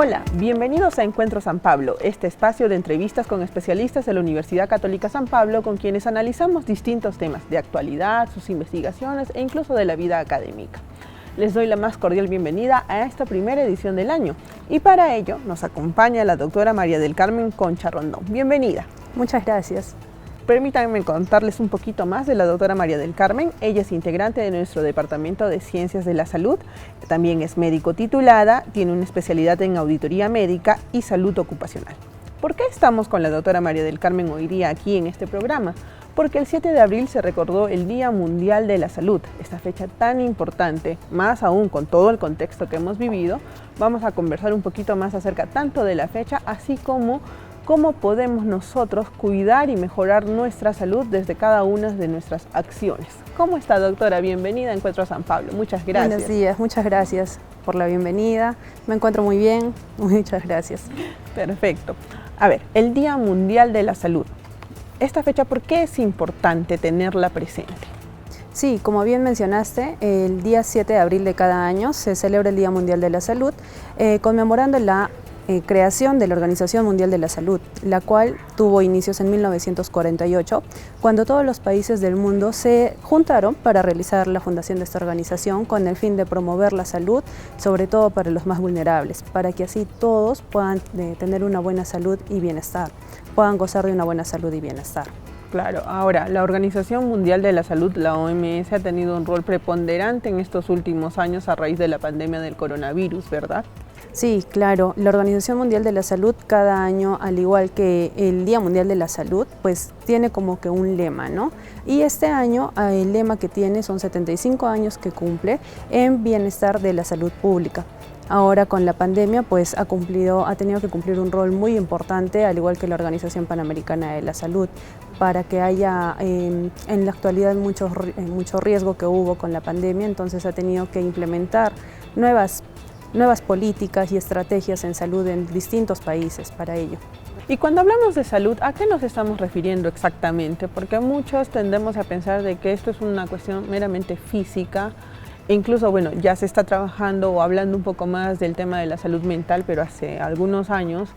Hola, bienvenidos a Encuentro San Pablo, este espacio de entrevistas con especialistas de la Universidad Católica San Pablo con quienes analizamos distintos temas de actualidad, sus investigaciones e incluso de la vida académica. Les doy la más cordial bienvenida a esta primera edición del año y para ello nos acompaña la doctora María del Carmen Concha Rondón. Bienvenida. Muchas gracias. Permítanme contarles un poquito más de la doctora María del Carmen. Ella es integrante de nuestro Departamento de Ciencias de la Salud, también es médico titulada, tiene una especialidad en auditoría médica y salud ocupacional. ¿Por qué estamos con la doctora María del Carmen hoy día aquí en este programa? Porque el 7 de abril se recordó el Día Mundial de la Salud, esta fecha tan importante, más aún con todo el contexto que hemos vivido. Vamos a conversar un poquito más acerca tanto de la fecha, así como cómo podemos nosotros cuidar y mejorar nuestra salud desde cada una de nuestras acciones. ¿Cómo está, doctora? Bienvenida a Encuentro San Pablo. Muchas gracias. Buenos días, muchas gracias por la bienvenida. Me encuentro muy bien, muchas gracias. Perfecto. A ver, el Día Mundial de la Salud. Esta fecha, ¿por qué es importante tenerla presente? Sí, como bien mencionaste, el día 7 de abril de cada año se celebra el Día Mundial de la Salud, conmemorando la creación de la Organización Mundial de la Salud, la cual tuvo inicios en 1948, cuando todos los países del mundo se juntaron para realizar la fundación de esta organización con el fin de promover la salud, sobre todo para los más vulnerables, para que así todos puedan tener una buena salud y bienestar, puedan gozar de una buena salud y bienestar. Claro, ahora, la Organización Mundial de la Salud, la OMS, ha tenido un rol preponderante en estos últimos años a raíz de la pandemia del coronavirus, ¿verdad? Sí, claro. La Organización Mundial de la Salud cada año, al igual que el Día Mundial de la Salud, pues tiene como que un lema, ¿no? Y este año el lema que tiene son 75 años que cumple en bienestar de la salud pública. Ahora con la pandemia pues ha tenido que cumplir un rol muy importante, al igual que la Organización Panamericana de la Salud, para que haya en la actualidad mucho riesgo que hubo con la pandemia, entonces ha tenido que implementar nuevas políticas y estrategias en salud en distintos países para ello. Y cuando hablamos de salud, ¿a qué nos estamos refiriendo exactamente? Porque muchos tendemos a pensar de que esto es una cuestión meramente física, e incluso, bueno, ya se está trabajando o hablando un poco más del tema de la salud mental, pero hace algunos años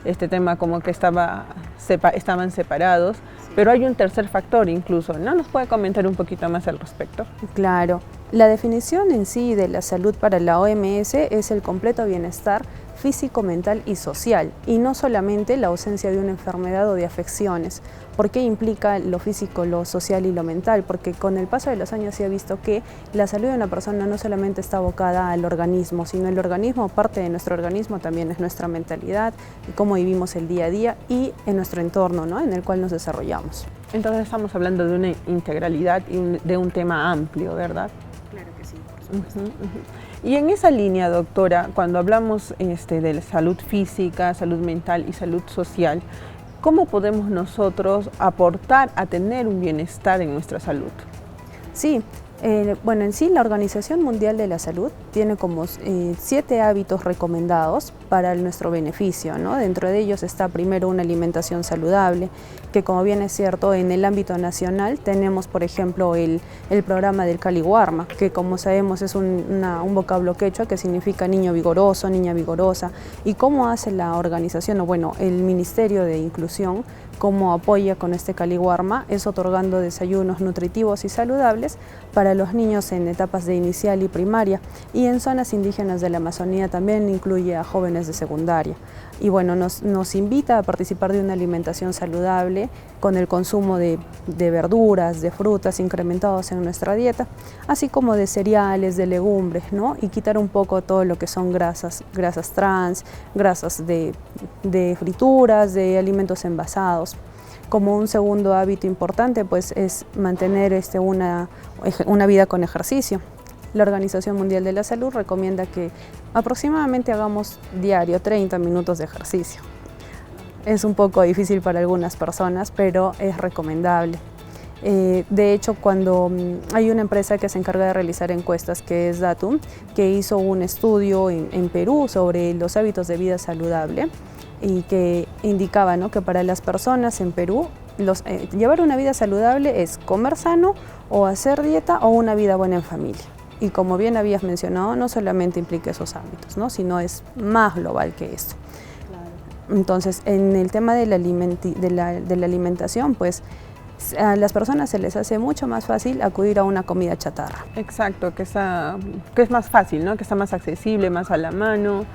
este tema como que estaban separados, pero hay un tercer factor incluso, ¿no? ¿Nos puede comentar un poquito más al respecto? Claro, la definición en sí de la salud para la OMS es el completo bienestar físico, mental y social, y no solamente la ausencia de una enfermedad o de afecciones. ¿Por qué implica lo físico, lo social y lo mental? Porque con el paso de los años se ha visto que la salud de una persona no solamente está abocada al organismo, sino el organismo, parte de nuestro organismo también es nuestra mentalidad, cómo vivimos el día a día y en nuestro entorno, ¿no?, en el cual nos desarrollamos. Entonces estamos hablando de una integralidad y de un tema amplio, ¿verdad? Claro que sí, por supuesto. Y en esa línea, doctora, cuando hablamos de la salud física, salud mental y salud social, ¿cómo podemos nosotros aportar a tener un bienestar en nuestra salud? Sí, bueno, en sí la Organización Mundial de la Salud tiene como 7 hábitos recomendados para nuestro beneficio, ¿no? Dentro de ellos está primero una alimentación saludable, que como bien es cierto, en el ámbito nacional tenemos, por ejemplo, el programa del Caliwarma, que como sabemos es un vocablo quechua que significa niño vigoroso, niña vigorosa. ¿Y cómo hace la organización, o bueno, el Ministerio de Inclusión, cómo apoya con este Caliwarma? Es otorgando desayunos nutritivos y saludables para los niños en etapas de inicial y primaria, y en zonas indígenas de la Amazonía también incluye a jóvenes de secundaria. Y bueno, nos invita a participar de una alimentación saludable con el consumo de verduras, de frutas incrementados en nuestra dieta, así como de cereales, de legumbres, ¿no? Y quitar un poco todo lo que son grasas trans, grasas de frituras, de alimentos envasados. Como un segundo hábito importante pues es mantener una vida con ejercicio. La Organización Mundial de la Salud recomienda que aproximadamente hagamos diario 30 minutos de ejercicio. Es un poco difícil para algunas personas, pero es recomendable. De hecho, cuando hay una empresa que se encarga de realizar encuestas, que es Datum, que hizo un estudio en Perú sobre los hábitos de vida saludable, y que indicaba, ¿no?, que para las personas en Perú llevar una vida saludable es comer sano o hacer dieta o una vida buena en familia. Y como bien habías mencionado, no solamente implica esos ámbitos, ¿no? Sino es más global que esto. Claro. Entonces, en el tema de la alimentación, pues a las personas se les hace mucho más fácil acudir a una comida chatarra. Exacto, que es más fácil, ¿no? Que está más accesible, más a la mano.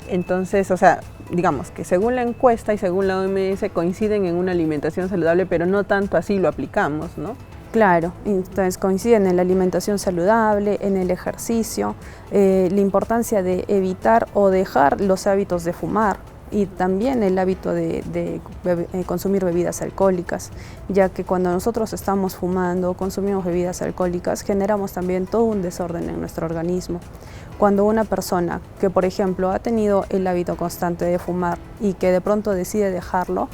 Entonces, o sea, digamos que según la encuesta y según la OMS coinciden en una alimentación saludable, pero no tanto así lo aplicamos, ¿no? Claro, entonces coinciden en la alimentación saludable, en el ejercicio, la importancia de evitar o dejar los hábitos de fumar y también el hábito de consumir bebidas alcohólicas, ya que cuando nosotros estamos fumando o consumimos bebidas alcohólicas generamos también todo un desorden en nuestro organismo. Cuando una persona que, por ejemplo, ha tenido el hábito constante de fumar y que de pronto decide dejarlo,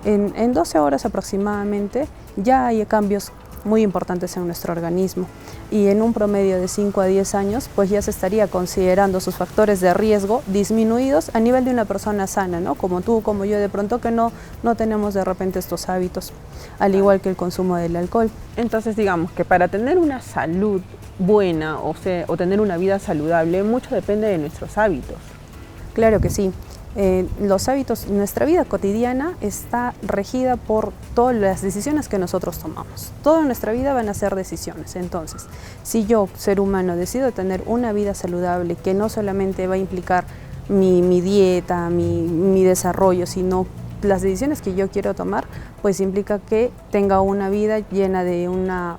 en 12 horas aproximadamente ya hay cambios muy importantes en nuestro organismo y en un promedio de 5 a 10 años pues ya se estaría considerando sus factores de riesgo disminuidos a nivel de una persona sana, ¿no? Como tú, como yo, de pronto que no tenemos de repente estos hábitos, al igual que el consumo del alcohol. Entonces digamos que para tener una salud buena o tener una vida saludable, mucho depende de nuestros hábitos. Claro que sí. Los hábitos, nuestra vida cotidiana está regida por todas las decisiones que nosotros tomamos. Toda nuestra vida van a ser decisiones. Entonces, si yo, ser humano, decido tener una vida saludable que no solamente va a implicar mi dieta, mi desarrollo, sino las decisiones que yo quiero tomar, pues implica que tenga una vida llena de una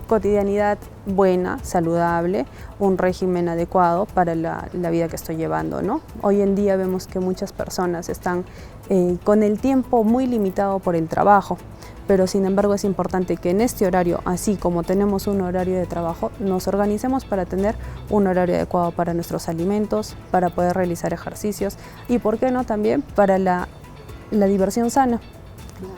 cotidianidad buena, saludable, un régimen adecuado para la vida que estoy llevando, ¿no? Hoy en día vemos que muchas personas están con el tiempo muy limitado por el trabajo, pero sin embargo es importante que en este horario, así como tenemos un horario de trabajo, nos organicemos para tener un horario adecuado para nuestros alimentos, para poder realizar ejercicios y, ¿por qué no?, también para la diversión sana,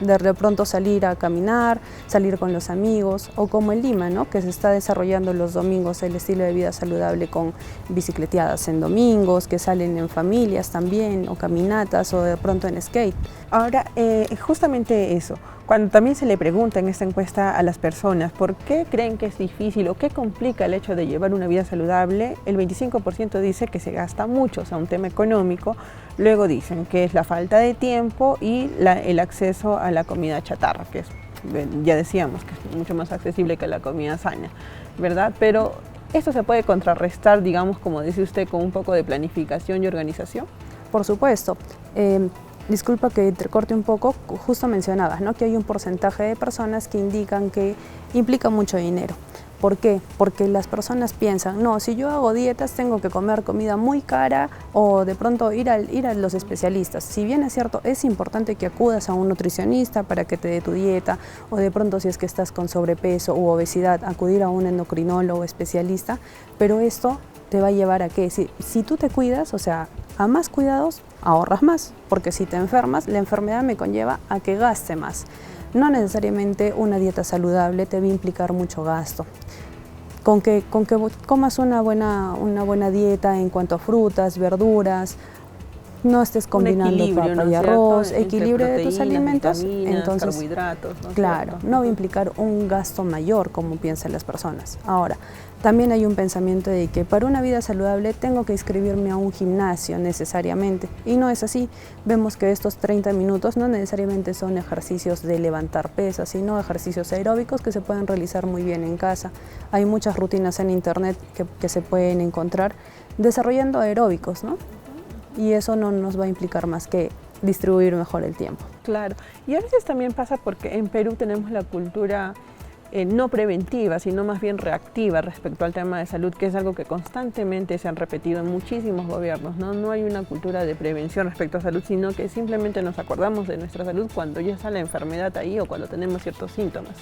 de pronto salir a caminar, salir con los amigos, o como en Lima, ¿no?, que se está desarrollando los domingos el estilo de vida saludable con bicicleteadas en domingos, que salen en familias también, o caminatas, o de pronto en skate. Ahora, justamente eso, cuando también se le pregunta en esta encuesta a las personas por qué creen que es difícil o qué complica el hecho de llevar una vida saludable, el 25% dice que se gasta mucho, o sea, un tema económico. Luego dicen que es la falta de tiempo y el acceso a la comida chatarra, que es, ya decíamos, que es mucho más accesible que la comida sana, ¿verdad? Pero esto se puede contrarrestar, digamos, como dice usted, con un poco de planificación y organización. Por supuesto. Disculpa que te corte un poco, justo mencionabas, ¿no?, que hay un porcentaje de personas que indican que implica mucho dinero. ¿Por qué? Porque las personas piensan, no, si yo hago dietas tengo que comer comida muy cara o de pronto ir a los especialistas. Si bien es cierto, es importante que acudas a un nutricionista para que te dé tu dieta, o de pronto si es que estás con sobrepeso u obesidad, acudir a un endocrinólogo especialista, pero esto te va a llevar a que si tú te cuidas, o sea, a más cuidados ahorras más, porque si te enfermas, la enfermedad me conlleva a que gaste más. No necesariamente una dieta saludable te va a implicar mucho gasto. Con que comas una buena dieta en cuanto a frutas, verduras, no estés combinando papa y arroz, equilibrio de tus alimentos, entonces carbohidratos, ¿no? Claro, no va a implicar un gasto mayor como piensan las personas. Ahora, también hay un pensamiento de que para una vida saludable tengo que inscribirme a un gimnasio necesariamente, y no es así. Vemos que estos 30 minutos no necesariamente son ejercicios de levantar pesas, sino ejercicios aeróbicos que se pueden realizar muy bien en casa. Hay muchas rutinas en internet que se pueden encontrar desarrollando aeróbicos, ¿no? Y eso no nos va a implicar más que distribuir mejor el tiempo. Claro, y a veces también pasa porque en Perú tenemos la cultura no preventiva, sino más bien reactiva respecto al tema de salud, que es algo que constantemente se han repetido en muchísimos gobiernos, ¿no? No hay una cultura de prevención respecto a salud, sino que simplemente nos acordamos de nuestra salud cuando ya está la enfermedad ahí o cuando tenemos ciertos síntomas.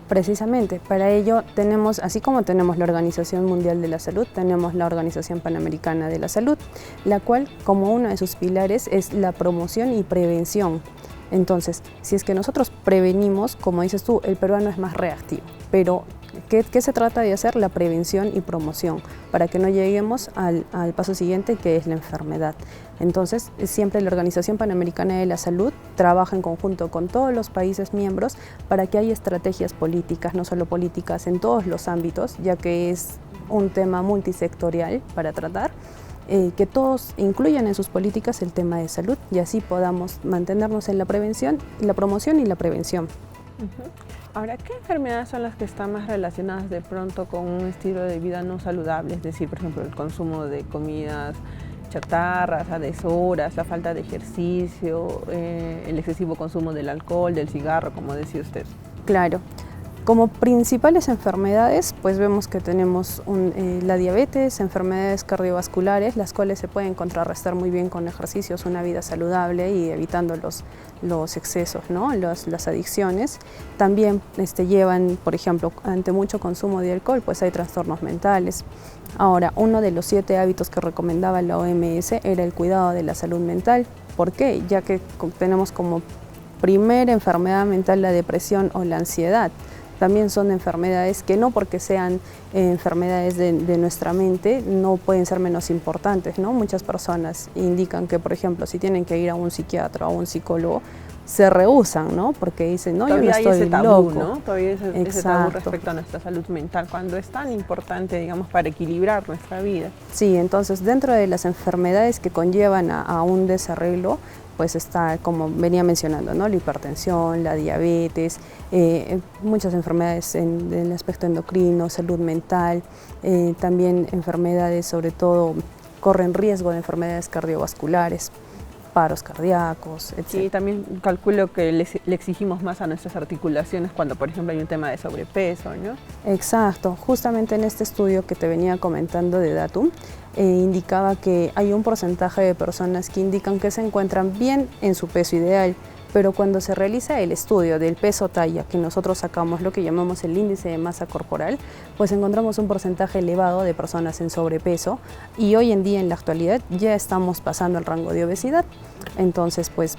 Precisamente, para ello tenemos, así como tenemos la Organización Mundial de la Salud, tenemos la Organización Panamericana de la Salud, la cual, como uno de sus pilares, es la promoción y prevención. Entonces, si es que nosotros prevenimos, como dices tú, el peruano es más reactivo, pero ¿qué se trata de hacer? La prevención y promoción, para que no lleguemos al paso siguiente, que es la enfermedad. Entonces, siempre la Organización Panamericana de la Salud trabaja en conjunto con todos los países miembros para que haya estrategias políticas, no solo políticas, en todos los ámbitos, ya que es un tema multisectorial para tratar, que todos incluyan en sus políticas el tema de salud y así podamos mantenernos en la prevención, la promoción y la prevención. Ahora, ¿qué enfermedades son las que están más relacionadas de pronto con un estilo de vida no saludable? Es decir, por ejemplo, el consumo de comidas chatarras, a deshoras, la falta de ejercicio, el excesivo consumo del alcohol, del cigarro, como decía usted. Claro. Como principales enfermedades, pues vemos que tenemos la diabetes, enfermedades cardiovasculares, las cuales se pueden contrarrestar muy bien con ejercicios, una vida saludable y evitando los excesos, ¿no? Las adicciones. También llevan, por ejemplo, ante mucho consumo de alcohol, pues hay trastornos mentales. Ahora, uno de los 7 hábitos que recomendaba la OMS era el cuidado de la salud mental. ¿Por qué? Ya que tenemos como primera enfermedad mental la depresión o la ansiedad. También son enfermedades que no porque sean enfermedades de nuestra mente no pueden ser menos importantes, ¿no? Muchas personas indican que, por ejemplo, si tienen que ir a un psiquiatra o a un psicólogo, se rehúsan, ¿no? Porque dicen, no, todavía yo no estoy hay ese tabú, loco. ¿no? Todavía hay ese tabú respecto a nuestra salud mental, cuando es tan importante, digamos, para equilibrar nuestra vida. Sí, entonces dentro de las enfermedades que conllevan a un desarreglo, pues está, como venía mencionando, ¿no? La hipertensión, la diabetes, muchas enfermedades en el aspecto endocrino, salud mental, también enfermedades, sobre todo, corren riesgo de enfermedades cardiovasculares, paros cardíacos, etc. Sí, también calculo que le exigimos más a nuestras articulaciones cuando, por ejemplo, hay un tema de sobrepeso, ¿no? Exacto, justamente en este estudio que te venía comentando de Datum, indicaba que hay un porcentaje de personas que indican que se encuentran bien en su peso ideal, pero cuando se realiza el estudio del peso talla, que nosotros sacamos lo que llamamos el índice de masa corporal, pues encontramos un porcentaje elevado de personas en sobrepeso y hoy en día, en la actualidad, ya estamos pasando al rango de obesidad. Entonces, pues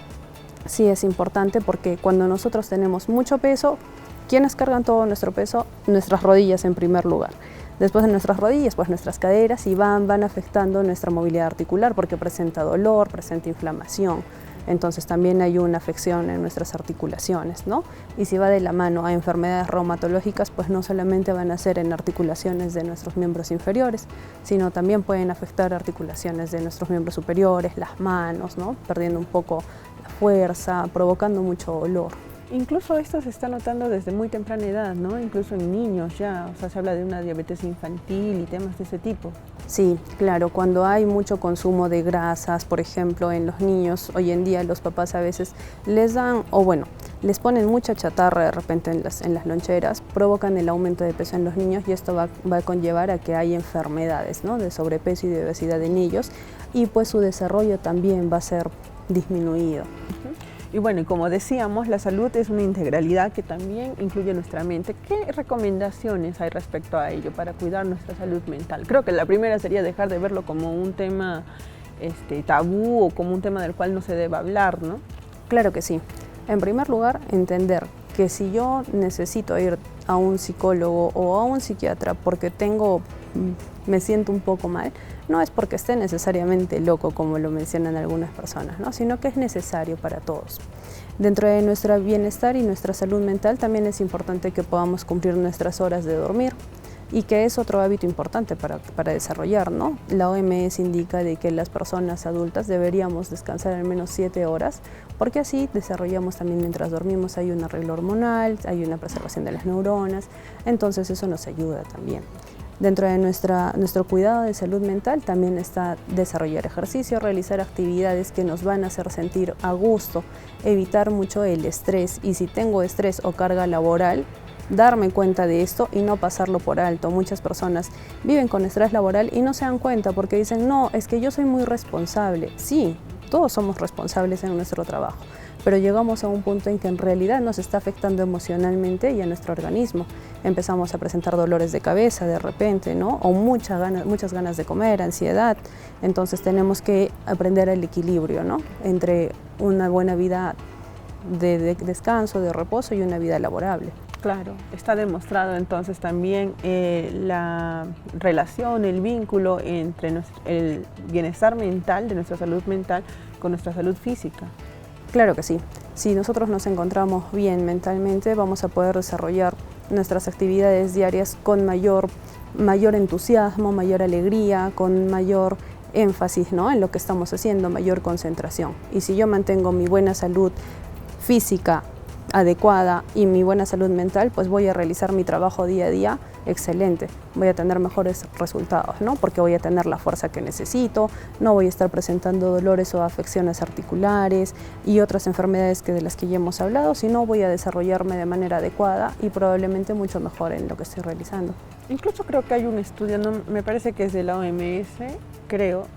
sí es importante porque cuando nosotros tenemos mucho peso, ¿quiénes cargan todo nuestro peso? Nuestras rodillas en primer lugar. Después de nuestras rodillas, pues nuestras caderas y van afectando nuestra movilidad articular porque presenta dolor, presenta inflamación. Entonces también hay una afección en nuestras articulaciones, ¿no? Y si va de la mano a enfermedades reumatológicas, pues no solamente van a ser en articulaciones de nuestros miembros inferiores, sino también pueden afectar articulaciones de nuestros miembros superiores, las manos, ¿no? Perdiendo un poco la fuerza, provocando mucho dolor. Incluso esto se está notando desde muy temprana edad, ¿no? Incluso en niños ya, o sea, se habla de una diabetes infantil y temas de ese tipo. Sí, claro, cuando hay mucho consumo de grasas, por ejemplo, en los niños, hoy en día los papás a veces les dan, o bueno, les ponen mucha chatarra de repente en las loncheras, provocan el aumento de peso en los niños y esto va a conllevar a que hay enfermedades, ¿no? De sobrepeso y de obesidad en ellos y pues su desarrollo también va a ser disminuido. Y bueno, y como decíamos, la salud es una integralidad que también incluye nuestra mente. ¿Qué recomendaciones hay respecto a ello para cuidar nuestra salud mental? Creo que la primera sería dejar de verlo como un tema tabú o como un tema del cual no se debe hablar, ¿no? Claro que sí. En primer lugar, entender que si yo necesito ir a un psicólogo o a un psiquiatra porque me siento un poco mal, no es porque esté necesariamente loco, como lo mencionan algunas personas, ¿no? Sino que es necesario para todos. Dentro de nuestro bienestar y nuestra salud mental también es importante que podamos cumplir nuestras horas de dormir y que es otro hábito importante para desarrollar, ¿no? La OMS indica de que las personas adultas deberíamos descansar al menos 7 horas porque así desarrollamos también mientras dormimos, hay un arreglo hormonal, hay una preservación de las neuronas, entonces eso nos ayuda también. Dentro de nuestro cuidado de salud mental también está desarrollar ejercicio, realizar actividades que nos van a hacer sentir a gusto, evitar mucho el estrés y si tengo estrés o carga laboral, darme cuenta de esto y no pasarlo por alto. Muchas personas viven con estrés laboral y no se dan cuenta porque dicen, no, es que yo soy muy responsable. Sí, todos somos responsables en nuestro trabajo, pero llegamos a un punto en que en realidad nos está afectando emocionalmente y a nuestro organismo. Empezamos a presentar dolores de cabeza de repente, ¿no? O muchas ganas de comer, ansiedad. Entonces tenemos que aprender el equilibrio, ¿no? Entre una buena vida de descanso, de reposo y una vida laborable. Claro, está demostrado entonces también la relación, el vínculo entre el bienestar mental, de nuestra salud mental, con nuestra salud física. Claro que sí. Si nosotros nos encontramos bien mentalmente, vamos a poder desarrollar nuestras actividades diarias con mayor mayor entusiasmo, mayor alegría, con mayor énfasis, ¿no?, en lo que estamos haciendo, mayor concentración. Y si yo mantengo mi buena salud física adecuada y mi buena salud mental, pues voy a realizar mi trabajo día a día excelente, voy a tener mejores resultados, ¿no?, porque voy a tener la fuerza que necesito, no voy a estar presentando dolores o afecciones articulares y otras enfermedades de las que ya hemos hablado, sino voy a desarrollarme de manera adecuada y probablemente mucho mejor en lo que estoy realizando. Incluso creo que hay un estudio, no, me parece que es de la OMS, creo,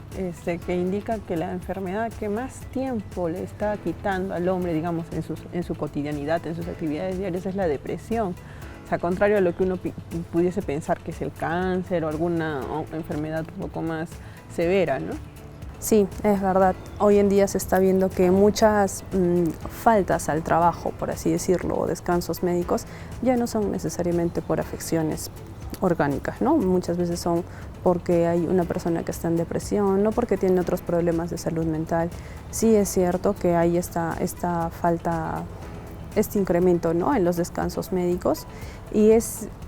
que indica que la enfermedad que más tiempo le está quitando al hombre, digamos, en su cotidianidad, en sus actividades diarias, es la depresión. O sea, contrario a lo que uno pudiese pensar que es el cáncer o alguna enfermedad un poco más severa, ¿no? Sí, es verdad. Hoy en día se está viendo que muchas faltas al trabajo, por así decirlo, o descansos médicos, ya no son necesariamente por afecciones orgánicas, ¿no? Muchas veces son porque hay una persona que está en depresión, no porque tiene otros problemas de salud mental. Sí es cierto que hay esta falta, este incremento, ¿no?, en los descansos médicos, y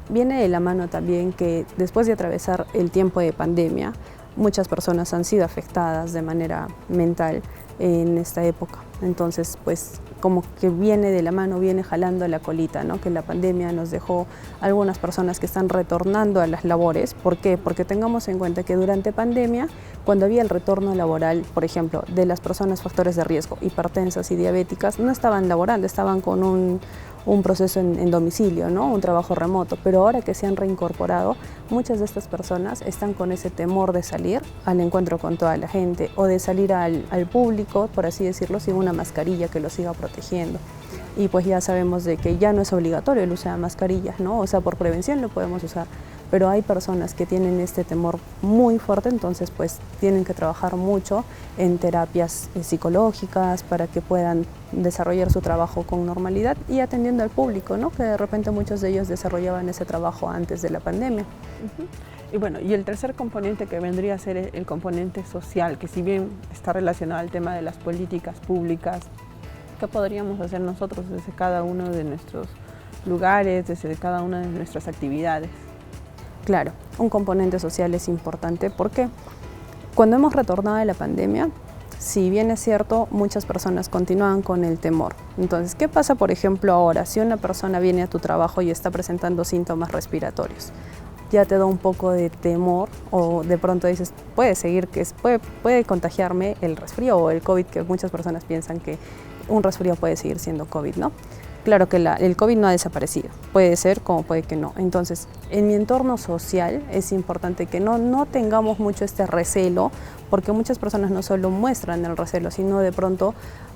viene de la mano también que después de atravesar el tiempo de pandemia, muchas personas han sido afectadas de manera mental en esta época. Entonces, pues como que viene de la mano, viene jalando la colita, ¿no?, que la pandemia nos dejó algunas personas que están retornando a las labores. ¿Por qué? Porque tengamos en cuenta que durante pandemia, cuando había el retorno laboral, por ejemplo, de las personas factores de riesgo, hipertensas y diabéticas, no estaban laborando, estaban con un proceso en domicilio, ¿no?, un trabajo remoto, pero ahora que se han reincorporado, muchas de estas personas están con ese temor de salir al encuentro con toda la gente o de salir al público, por así decirlo, sin una mascarilla que los siga protegiendo. Y pues ya sabemos de que ya no es obligatorio el uso de mascarillas, ¿no?, o sea, por prevención lo podemos usar, pero hay personas que tienen este temor muy fuerte, entonces pues tienen que trabajar mucho en terapias psicológicas para que puedan desarrollar su trabajo con normalidad y atendiendo al público, ¿no?, que de repente muchos de ellos desarrollaban ese trabajo antes de la pandemia. Y bueno, y el tercer componente que vendría a ser el componente social, que si bien está relacionado al tema de las políticas públicas, ¿qué podríamos hacer nosotros desde cada uno de nuestros lugares, desde cada una de nuestras actividades? Claro, un componente social es importante porque cuando hemos retornado de la pandemia, si bien es cierto, muchas personas continúan con el temor. Entonces, ¿qué pasa, por ejemplo, ahora? Si una persona viene a tu trabajo y está presentando síntomas respiratorios, ya te da un poco de temor o de pronto dices, puede contagiarme el resfrío o el COVID, que muchas personas piensan que un resfrío puede seguir siendo COVID, ¿no? Claro que el COVID no ha desaparecido, puede ser como puede que no. Entonces, en mi entorno social es importante que no tengamos mucho este recelo, porque muchas personas no solo muestran el recelo, sino de pronto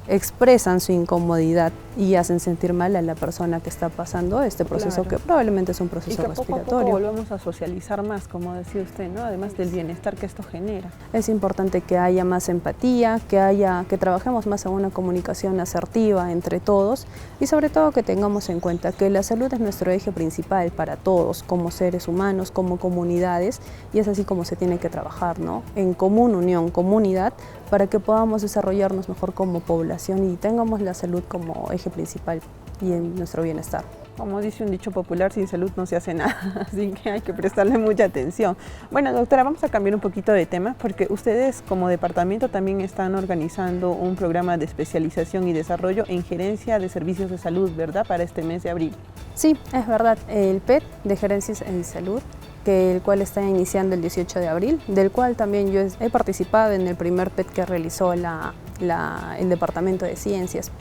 expresan su incomodidad y hacen sentir mal a la persona que está pasando este proceso, claro, que probablemente es un proceso respiratorio. Poco a poco volvemos a socializar más, como decía usted, ¿no?, además del bienestar que esto genera. Es importante que haya más empatía, que trabajemos más en una comunicación asertiva entre todos y sobre todo que tengamos en cuenta que la salud es nuestro eje principal para todos, como seres humanos, como comunidades, y es así como se tiene que trabajar, ¿no?, en común unión, comunidad, para que podamos desarrollarnos mejor como población y tengamos la salud como eje principal y en nuestro bienestar. Como dice un dicho popular, sin salud no se hace nada, así que hay que prestarle mucha atención. Bueno, doctora, vamos a cambiar un poquito de tema porque ustedes como departamento también están organizando un programa de especialización y desarrollo en gerencia de servicios de salud, ¿verdad?, para este mes de abril. Sí, es verdad, el PET de Gerencias en Salud, el cual está iniciando el 18 de abril, del cual también yo he participado en el primer PET que realizó el Departamento de Ciencias,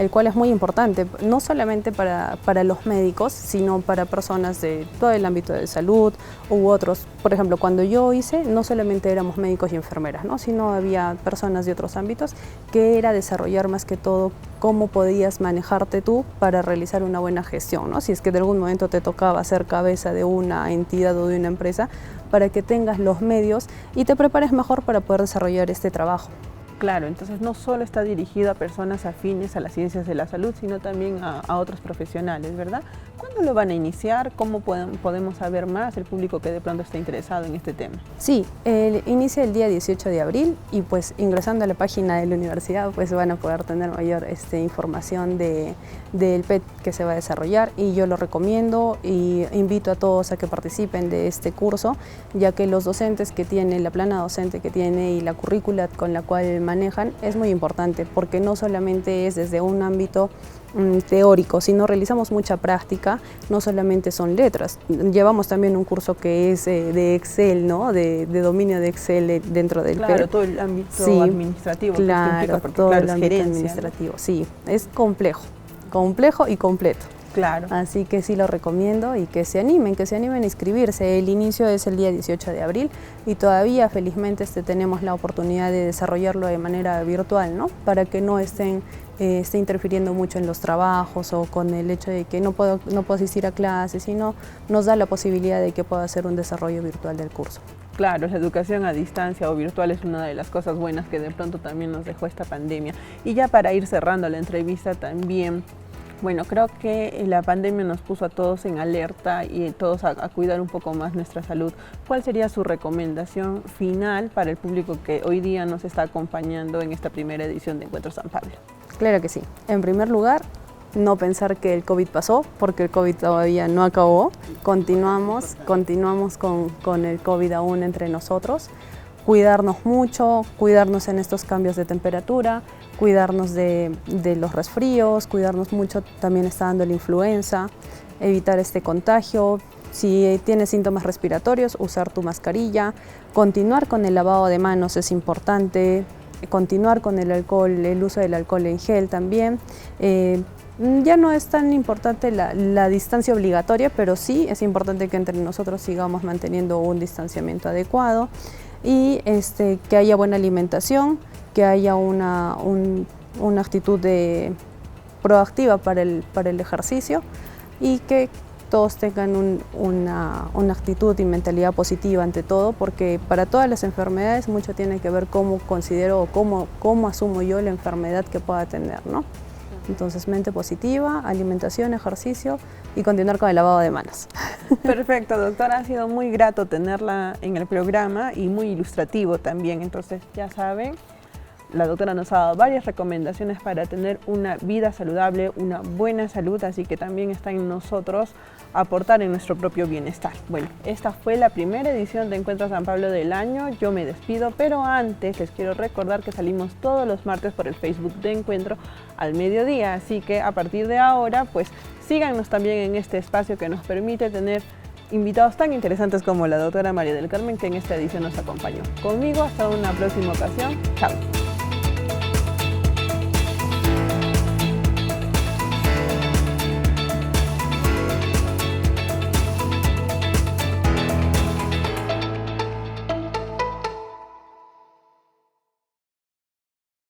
el cual es muy importante, no solamente para los médicos, sino para personas de todo el ámbito de salud u otros. Por ejemplo, cuando yo hice, no solamente éramos médicos y enfermeras, ¿no?, sino había personas de otros ámbitos, que era desarrollar más que todo cómo podías manejarte tú para realizar una buena gestión, ¿no?, si es que de algún momento te tocaba ser cabeza de una entidad o de una empresa, para que tengas los medios y te prepares mejor para poder desarrollar este trabajo. Claro, entonces no solo está dirigido a personas afines a las ciencias de la salud, sino también a otros profesionales, ¿verdad? ¿Cuándo lo van a iniciar? ¿Cómo podemos saber más el público que de pronto está interesado en este tema? Sí, inicia el día 18 de abril y pues ingresando a la página de la universidad pues van a poder tener mayor información del PET que se va a desarrollar, y yo lo recomiendo y invito a todos a que participen de este curso, ya que los docentes que tienen, la plana docente que tiene y la currícula con la cual manejan es muy importante, porque no solamente es desde un ámbito teórico, sino realizamos mucha práctica, no solamente son letras, llevamos también un curso que es de Excel, ¿no? de dominio de Excel dentro del Claro, PET. todo el ámbito Sí, administrativo. claro, porque, todo claro, el es ámbito gerencia, administrativo, sí, es complejo y completo. Claro. Así que sí lo recomiendo y que se animen a inscribirse. El inicio es el día 18 de abril y todavía felizmente tenemos la oportunidad de desarrollarlo de manera virtual, ¿no? Para que no esté interfiriendo mucho en los trabajos o con el hecho de que no puedo asistir a clases, sino nos da la posibilidad de que pueda hacer un desarrollo virtual del curso. Claro, la educación a distancia o virtual es una de las cosas buenas que de pronto también nos dejó esta pandemia. Y ya para ir cerrando la entrevista también, bueno, creo que la pandemia nos puso a todos en alerta y todos a cuidar un poco más nuestra salud. ¿Cuál sería su recomendación final para el público que hoy día nos está acompañando en esta primera edición de Encuentro San Pablo? Claro que sí. En primer lugar, no pensar que el COVID pasó, porque el COVID todavía no acabó. Continuamos con el COVID aún entre nosotros. Cuidarnos mucho, cuidarnos en estos cambios de temperatura, cuidarnos de los resfríos, cuidarnos mucho, también está dando la influenza, evitar este contagio. Si tienes síntomas respiratorios, usar tu mascarilla, continuar con el lavado de manos es importante, continuar con el alcohol, el uso del alcohol en gel también. Ya no es tan importante la distancia obligatoria, pero sí es importante que entre nosotros sigamos manteniendo un distanciamiento adecuado y que haya buena alimentación, que haya una actitud proactiva para el ejercicio y que todos tengan una actitud y mentalidad positiva ante todo, porque para todas las enfermedades mucho tiene que ver cómo considero o cómo asumo yo la enfermedad que pueda tener, ¿no? Entonces, mente positiva, alimentación, ejercicio y continuar con el lavado de manos. Perfecto, doctora, ha sido muy grato tenerla en el programa y muy ilustrativo también. Entonces, ya saben, la doctora nos ha dado varias recomendaciones para tener una vida saludable, una buena salud, así que también está en nosotros aportar en nuestro propio bienestar. Bueno, esta fue la primera edición de Encuentro San Pablo del año. Yo me despido, pero antes les quiero recordar que salimos todos los martes por el Facebook de Encuentro al mediodía, así que a partir de ahora, pues síganos también en este espacio que nos permite tener invitados tan interesantes como la doctora María del Carmen, que en esta edición nos acompañó. Conmigo, hasta una próxima ocasión. Chao.